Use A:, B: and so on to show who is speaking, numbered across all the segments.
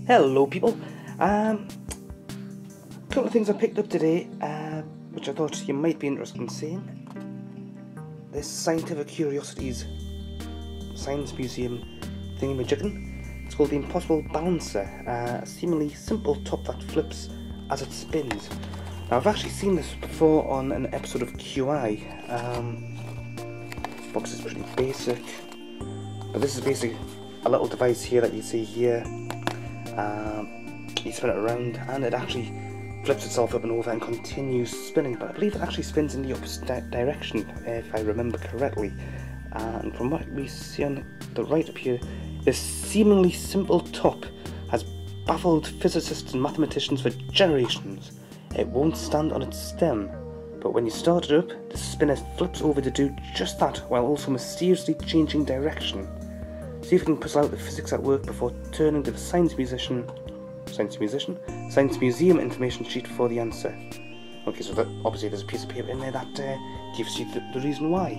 A: Hello people, couple of things I picked up today, which I thought you might be interested in seeing. This Scientific Curiosities Science Museum thingy-majiggen. It's called the Impossible Balancer, a seemingly simple top that flips as it spins. Now I've actually seen this before on an episode of QI. This box is pretty basic, but this is basically a little device here that you see here. You spin it around and it actually flips itself up and over and continues spinning, but I believe it actually spins in the opposite direction if I remember correctly. And from what we see on the right up here, this seemingly simple top has baffled physicists and mathematicians for generations. It won't stand on its stem, but when you start it up, the spinner flips over to do just that while also mysteriously changing direction. See if you can puzzle out the physics at work before turning to the Science Museum information sheet for the answer. Okay, so that, obviously there's a piece of paper in there that gives you the reason why.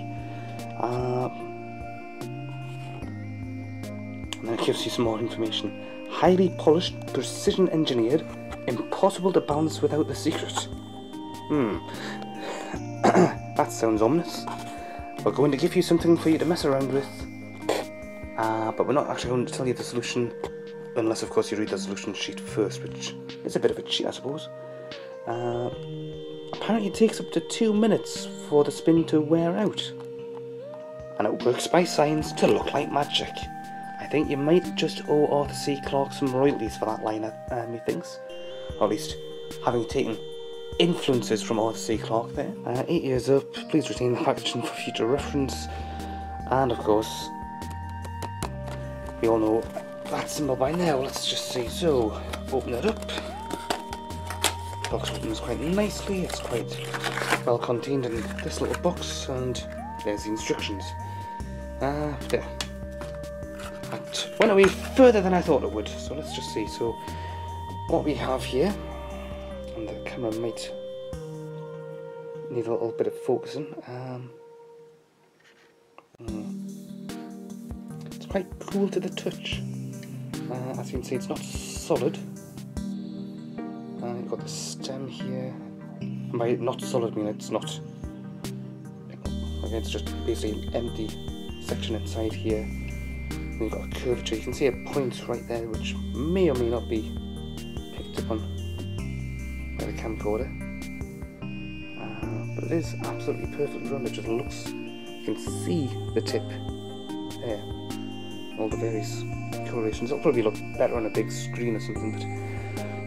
A: And then it gives you some more information. Highly polished, precision engineered, impossible to balance without the secret. That sounds ominous. We're going to give you something for you to mess around with. But we're not actually going to tell you the solution, unless of course you read the solution sheet first, which is a bit of a cheat I suppose. Apparently it takes up to 2 minutes for the spin to wear out. And it works by science to look like magic. I think you might just owe Arthur C. Clarke some royalties for that line, methinks. Or at least having taken influences from Arthur C. Clarke there. 8 years up, please retain the packaging for future reference. And of course, we all know that symbol by now. Let's just see. So, open it up. The box opens quite nicely. It's quite well contained in this little box, and there's the instructions. There. That went away further than I thought it would. So let's just see. So, what we have here, and the camera might need a little bit of focusing. Quite cool to the touch. As you can see, it's not solid. You've got the stem here. And by not solid, I mean it's not. Okay, it's just basically an empty section inside here. And you've got a curvature. You can see a point right there, which may or may not be picked up on by the camcorder. But it is absolutely perfectly round. It just looks. You can see the tip there. All the various colorations. It'll probably look better on a big screen or something, but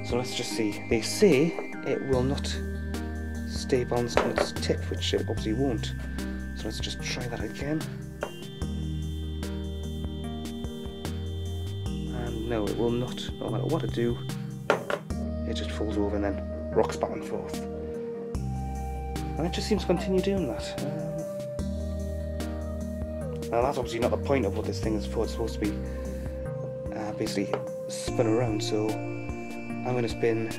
A: so let's just see. They say it will not stay balanced on its tip, which it obviously won't. So let's just try that again. And no, it will not. No matter what I do, it just falls over and then rocks back and forth. And it just seems to continue doing that. Now that's obviously not the point of what this thing is for. It's supposed to be basically spin around, so I'm going to spin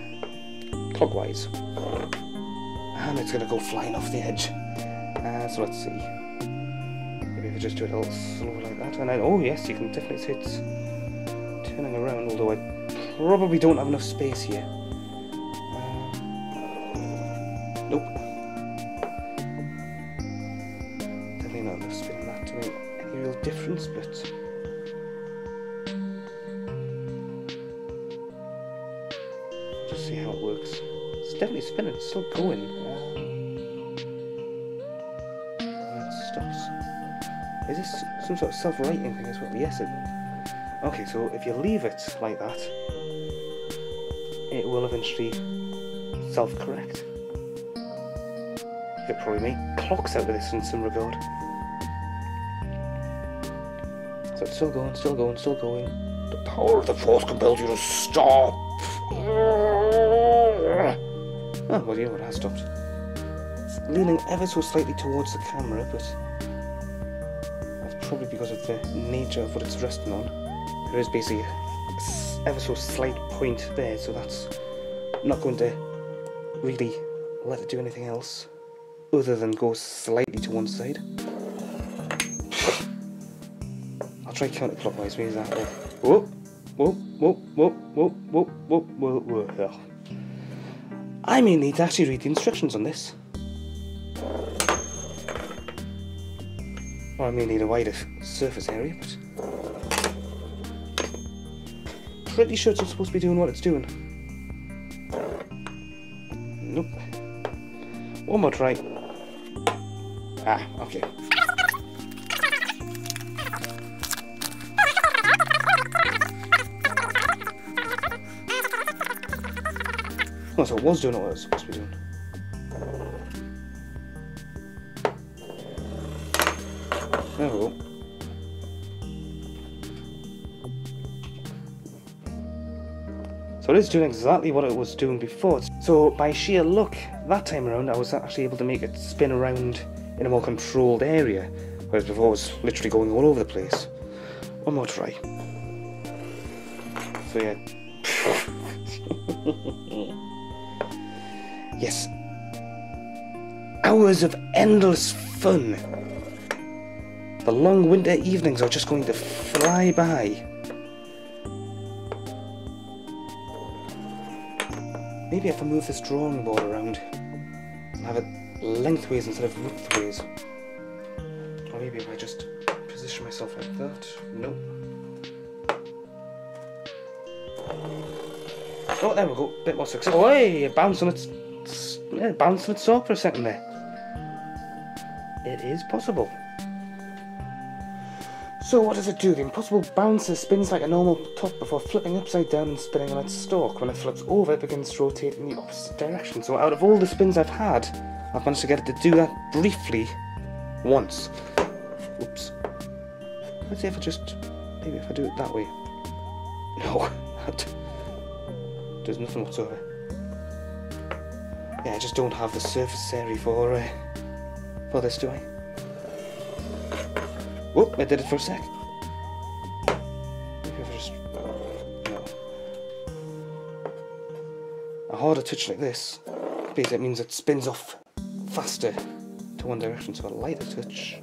A: clockwise and it's going to go flying off the edge. So let's see, maybe if I just do it a little slower like that, and then, oh yes, you can definitely see it's turning around, although I probably don't have enough space here. Nope, definitely not enough spin on that to make any real difference, but just see how it works. It's definitely spinning, it's still going. And it stops. Is this some sort of self-righting thing as well? Yes, it will. Okay, so if you leave it like that, it will eventually self-correct. You could probably make clocks out of this in some regard. So it's still going, still going, still going. The power of the force compels you to stop. Oh, well, yeah, it has stopped. It's leaning ever so slightly towards the camera, but that's probably because of the nature of what it's resting on. There is basically a ever so slight point there, so that's not going to really let it do anything else other than go slightly to one side. I'll try counterclockwise, maybe that way. Whoa! whoa, whoa, whoa, whoa, whoa, whoa, whoa, whoa. I may need to actually read the instructions on this. Or I may need a wider surface area, but pretty sure it's supposed to be doing what it's doing. Nope. One more try. Ah, okay. Oh, so it was doing what it was supposed to be doing. There we go. So it is doing exactly what it was doing before. So by sheer luck, that time around I was actually able to make it spin around in a more controlled area, whereas before it was literally going all over the place. One more try. So yeah. Yes. Hours of endless fun. The long winter evenings are just going to fly by. Maybe if I move this drawing board around and have it lengthways instead of widthways. Or maybe if I just position myself like that. Nope. Oh, there we go. Bit more success. Oh, hey, it bounced on its sock for a second there. It is possible. So what does it do? The impossible bouncer spins like a normal top before flipping upside down and spinning on its stalk. When it flips over, it begins to rotate in the opposite direction. So out of all the spins I've had, I've managed to get it to do that briefly once. Oops. Let's see if I just... maybe if I do it that way. No, that does nothing whatsoever. Yeah, I just don't have the surface area for this, do I? Whoop, I did it for a sec. Maybe if I just... no. A harder touch like this, basically it means it spins off faster to one direction, so a lighter touch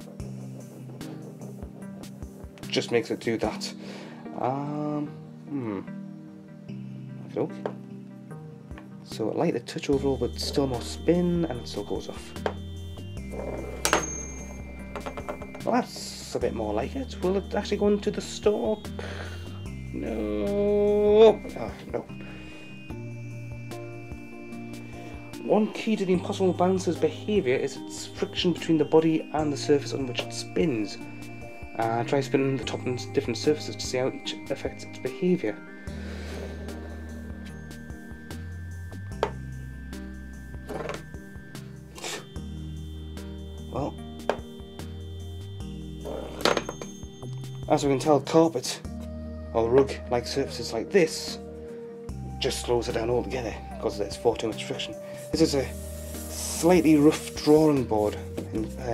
A: just makes it do that. Okay. So a lighter touch overall, but still more spin, and it still goes off. Well, that's a bit more like it. Will it actually go into the stalk? No. Oh, no. One key to the impossible bouncer's behaviour is its friction between the body and the surface on which it spins. Try spinning the top on different surfaces to see how each affects its behaviour. Well, as we can tell, carpet or rug-like surfaces like this just slows it down altogether because there's far too much friction. This is a slightly rough drawing board,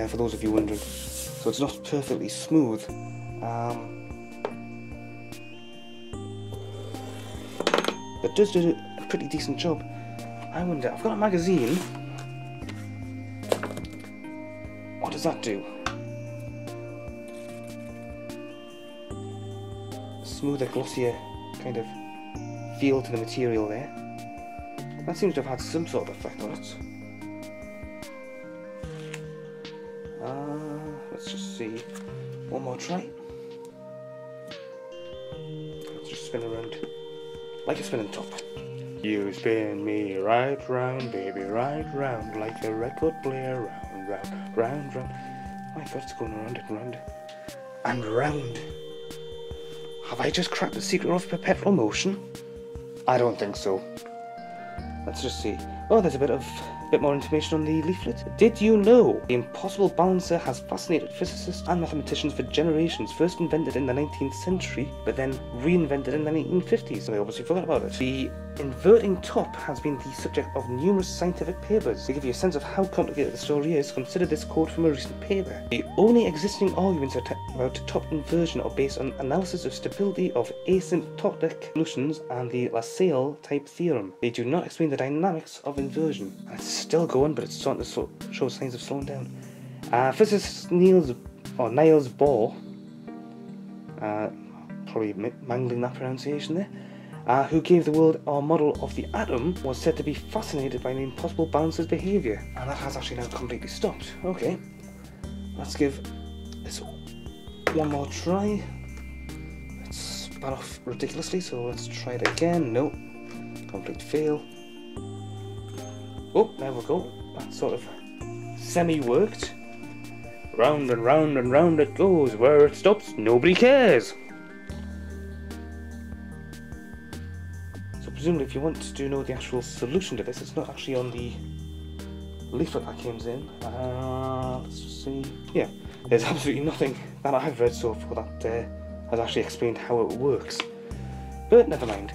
A: for those of you wondering, so it's not perfectly smooth. But it does do a pretty decent job. I wonder, I've got a magazine. What does that do? Smoother, glossier kind of feel to the material there. That seems to have had some sort of effect on it. Let's just see. One more try. Let's just spin around like a spinning top. You spin me right round, baby, right round, like a record player, round, round, round, round. My God, it's going round and round and round. Have I just cracked the secret of perpetual motion? I don't think so. Let's just see. Oh, there's a bit more information on the leaflet. Did you know the impossible bouncer has fascinated physicists and mathematicians for generations? First invented in the 19th century, but then reinvented in the 1950s. So they obviously forgot about it. The inverting top has been the subject of numerous scientific papers. To give you a sense of how complicated the story is, consider this quote from a recent paper. The only existing arguments about top inversion are based on analysis of stability of asymptotic solutions and the Lasalle type theorem. They do not explain the dynamics of inversion. And it's still going, but it's starting to show signs of slowing down. Physicist Niels Bohr, probably mangling that pronunciation there, who gave the world our model of the atom, was said to be fascinated by the impossible balance of behaviour, and that has actually now completely stopped. Okay, let's give this one more try. It's spat off ridiculously, so let's try it again. No, complete fail. Oh, there we go. That sort of semi-worked. Round and round and round it goes. Where it stops, nobody cares. So presumably if you want to know the actual solution to this, it's not actually on the leaflet that comes in. Let's just see. Yeah, there's absolutely nothing that I've read so far that has actually explained how it works. But never mind.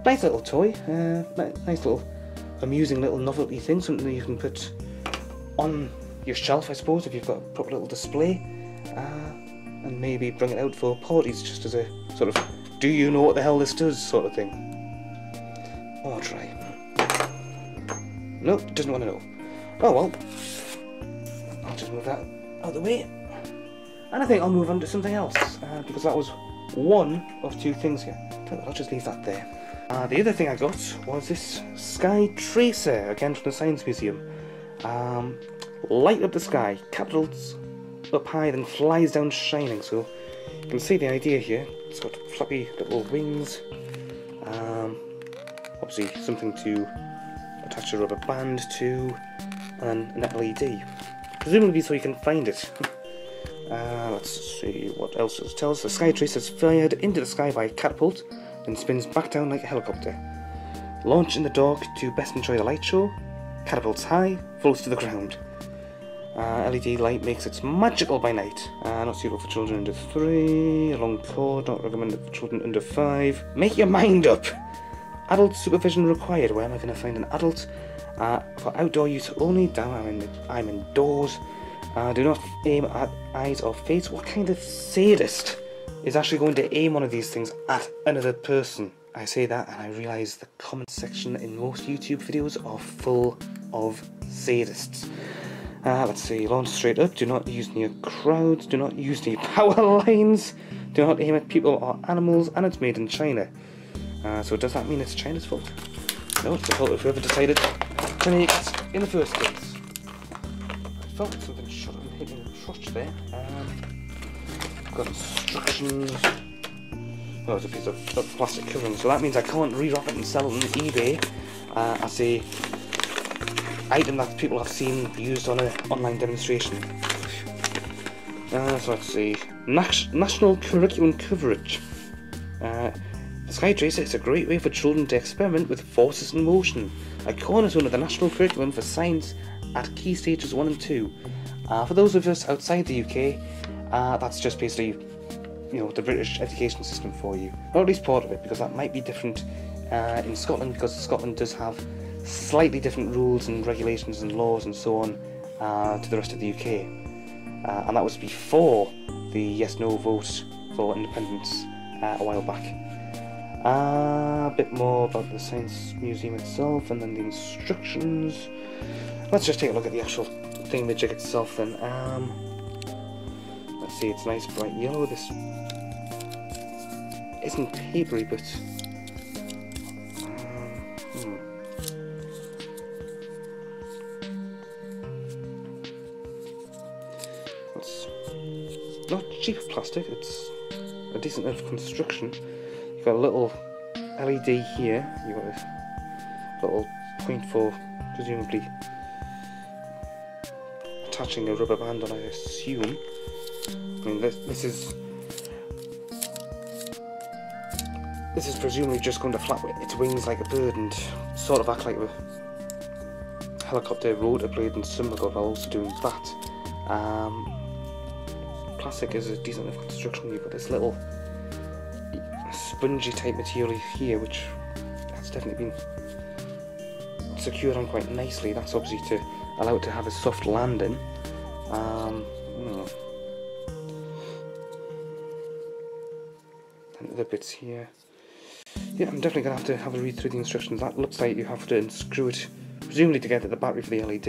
A: Nice little toy. Nice little amusing little novelty thing. Something that you can put on your shelf, I suppose, if you've got a proper little display, and maybe bring it out for parties just as a sort of do you know what the hell this does sort of thing. Or try. Nope, doesn't want to know. Oh well, I'll just move that out of the way, and I think I'll move on to something else, because that was one of two things here. I'll just leave that there. The other thing I got was this sky tracer, again from the Science Museum. Light up the sky, capitals up high, then flies down shining. So you can see the idea here. It's got flappy little wings, obviously something to attach a rubber band to, and an LED, presumably so you can find it. Let's see what else it tells us. The sky tracer is fired into the sky by a catapult, then spins back down like a helicopter. Launch in the dark to best enjoy the light show. Catapults high, floats to the ground. LED light makes it magical by night. Not suitable for children under 3. A long cord, not recommended for children under 5. Make your mind up! Adult supervision required. Where am I going to find an adult? For outdoor use only. Damn, I'm indoors. Do not aim at eyes or face. What kind of sadist is actually going to aim one of these things at another person? I say that and I realise the comment section in most YouTube videos are full of sadists. Let's see, launch straight up, do not use near crowds, do not use near power lines, do not aim at people or animals, and it's made in China. So does that mean it's China's fault? No, it's the fault of whoever decided to make it in the first place. I felt something shot and hit me in the crotch there. Got instructions. Oh, it's a piece of plastic covering, so that means I can't re-wrap it and sell it on eBay as a item that people have seen used on an online demonstration. So let's see. National curriculum coverage. The Sky Tracer is a great way for children to experiment with forces in motion. A cornerstone of the national curriculum for science at key stages 1 and 2. For those of us outside the UK, that's just basically, you know, the British education system for you, or at least part of it, because that might be different in Scotland, because Scotland does have slightly different rules and regulations and laws and so on to the rest of the UK, and that was before the yes/no vote for independence a while back. A bit more about the Science Museum itself, and then the instructions. Let's just take a look at the actual thingamajig itself then. Let's see, it's nice bright yellow. This isn't papery, but it's not cheap plastic, it's a decent enough construction. You've got a little LED here, you've got a little point for presumably attaching a rubber band on, I assume. I mean, this is presumably just going to flap its wings like a bird and sort of act like a helicopter rotor blade, and some while also doing that. Plastic is a decent enough construction. You've got this little spongy type material here, which has definitely been secured on quite nicely. That's obviously to allow it to have a soft landing. And other bits here. Yeah, I'm definitely going to have a read through the instructions. That looks like you have to unscrew it, presumably to get at the battery for the LED.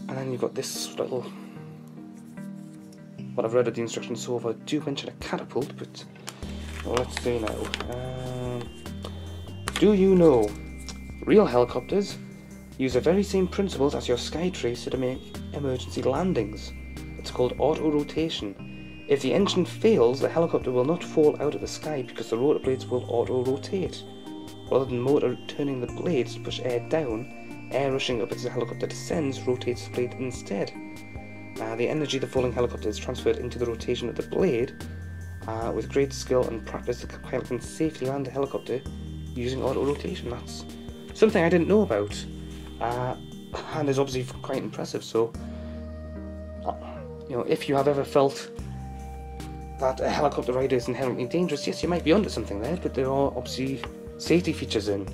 A: And then you've got this little, what I've read of the instructions so far do mention a catapult, but Well, let's see now. Do you know real helicopters use the very same principles as your Skytracer to make emergency landings? It's called auto-rotation. If the engine fails, the helicopter will not fall out of the sky because the rotor blades will auto-rotate. Rather than motor turning the blades to push air down, air rushing up as the helicopter descends rotates the blade instead. The energy of the falling helicopter is transferred into the rotation of the blade. With great skill and practice, the pilot can safely land a helicopter using auto-rotation. That's something I didn't know about, and is obviously quite impressive. So, you know, if you have ever felt that a helicopter rider is inherently dangerous, yes, you might be onto something there, but there are obviously safety features in,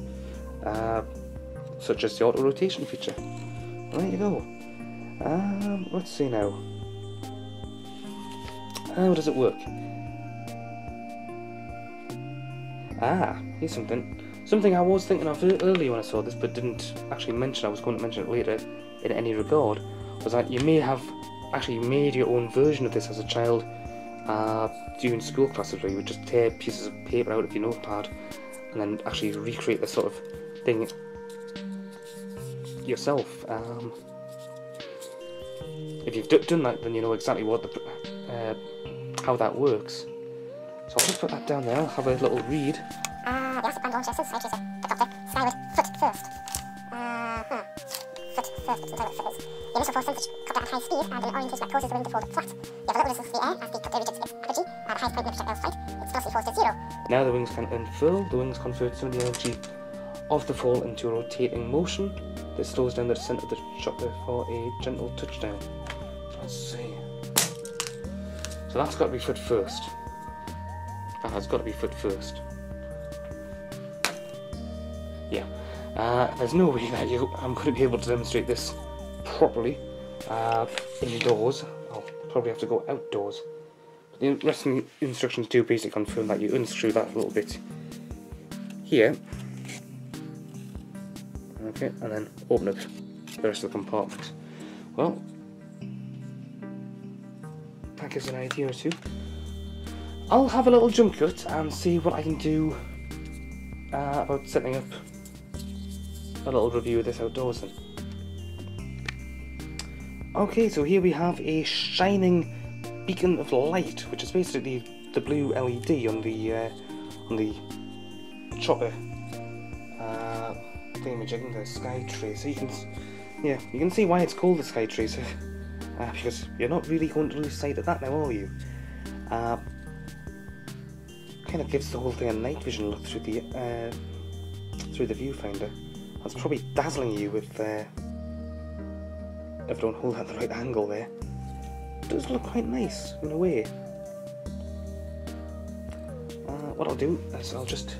A: such as the auto-rotation feature. Well, there you go. Let's see now. How does it work? Here's something I was thinking of earlier when I saw this, but didn't actually mention. I was going to mention it later in any regard. Was that you may have actually made your own version of this as a child during school classes, where you would just tear pieces of paper out of your notepad and then actually recreate this sort of thing yourself. If you've done that, then you know exactly what how that works. So I'll just put that down there. I'll have a little read.
B: The acid band launcher says Skytracer, helicopter, skyward, foot first. Foot first, it's entirely foot is. The initial force sends the copter at high speed, and an orientation that causes the wing to fold flat. You have a little resistance to the air as the copter reaches its apogee. At the highest point in the projectile's flight, its velocity falls to 0.
A: Now the wings can unfurl. The wings convert some of the energy of the fall into a rotating motion. This slows down the descent of the chopper for a gentle touchdown. Let's see. So that's got to be foot first. That has got to be foot first. Yeah. There's no way that I'm going to be able to demonstrate this properly indoors. I'll probably have to go outdoors. But the rest of the instructions do basically confirm that you unscrew that little bit here. Okay, and then open up the rest of the compartment. Well, that gives an idea or two. I'll have a little jump cut and see what I can do about setting up a little review of this outdoors then. Okay, so here we have a shining beacon of light, which is basically the blue LED on the chopper thingamajig, the Skytracer. You can see why it's called the Skytracer, because you're not really going to lose sight of that now, are you? Kind of gives the whole thing a night vision look through the viewfinder. That's probably dazzling you with if I don't hold that at the right angle there. It does look quite nice in a way. What I'll do is I'll just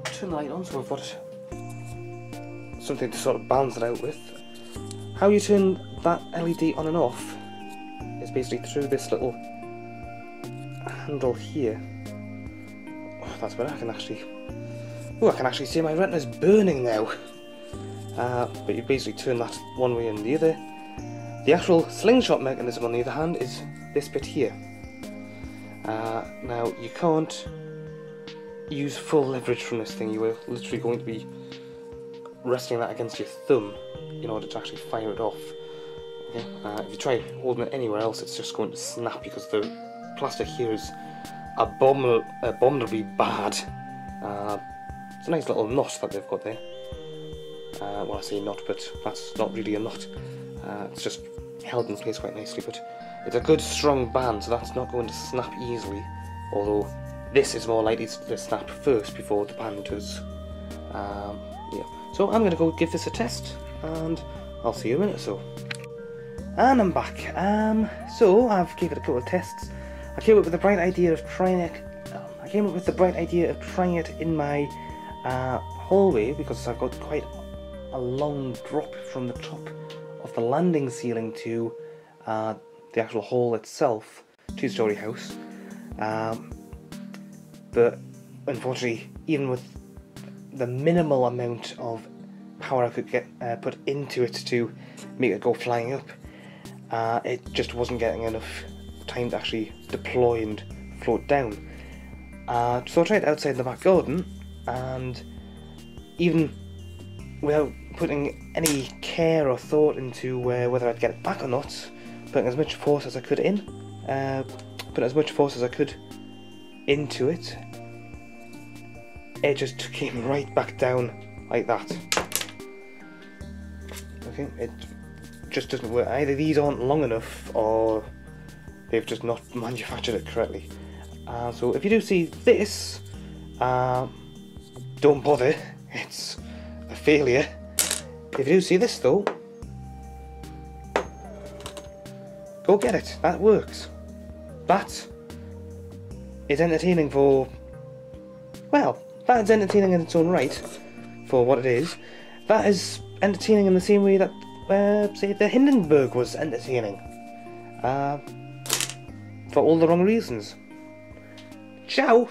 A: turn the light on, so I've got something to sort of balance it out with. How you turn that LED on and off is basically through this little handle here. Oh, that's where I can actually see my retina's burning now. But you basically turn that one way and the other. The actual slingshot mechanism, on the other hand, is this bit here. Now, you can't use full leverage from this thing. You are literally going to be resting that against your thumb in order to actually fire it off. Okay? If you try holding it anywhere else, it's just going to snap because the plastic here is abominably bad. It's a nice little knot that they've got there. Well, I say knot, but that's not really a knot. It's just held in place quite nicely, but it's a good strong band, so that's not going to snap easily, although this is more likely to snap first before the band does. Yeah. So I'm going to go give this a test, and I'll see you in a minute or so. And I'm back. So I've gave it a couple of tests. I came up with the bright idea of trying it. In my hallway, because I've got quite a long drop from the top of the landing ceiling to the actual hall itself, two-story house. But unfortunately, even with the minimal amount of power I could get put into it to make it go flying up, it just wasn't getting enough time to actually deploy and float down. So I tried it outside in the back garden, and even without putting any care or thought into whether I'd get it back or not, putting as much force as I could into it, it just came right back down like that. Okay, it just doesn't work. Either these aren't long enough, or they've just not manufactured it correctly. So if you do see this, don't bother, it's a failure. If you do see this though, go get it, that works. That is entertaining for, well, that is entertaining in its own right, for what it is. That is entertaining in the same way that, say, the Hindenburg was entertaining. For all the wrong reasons. Ciao!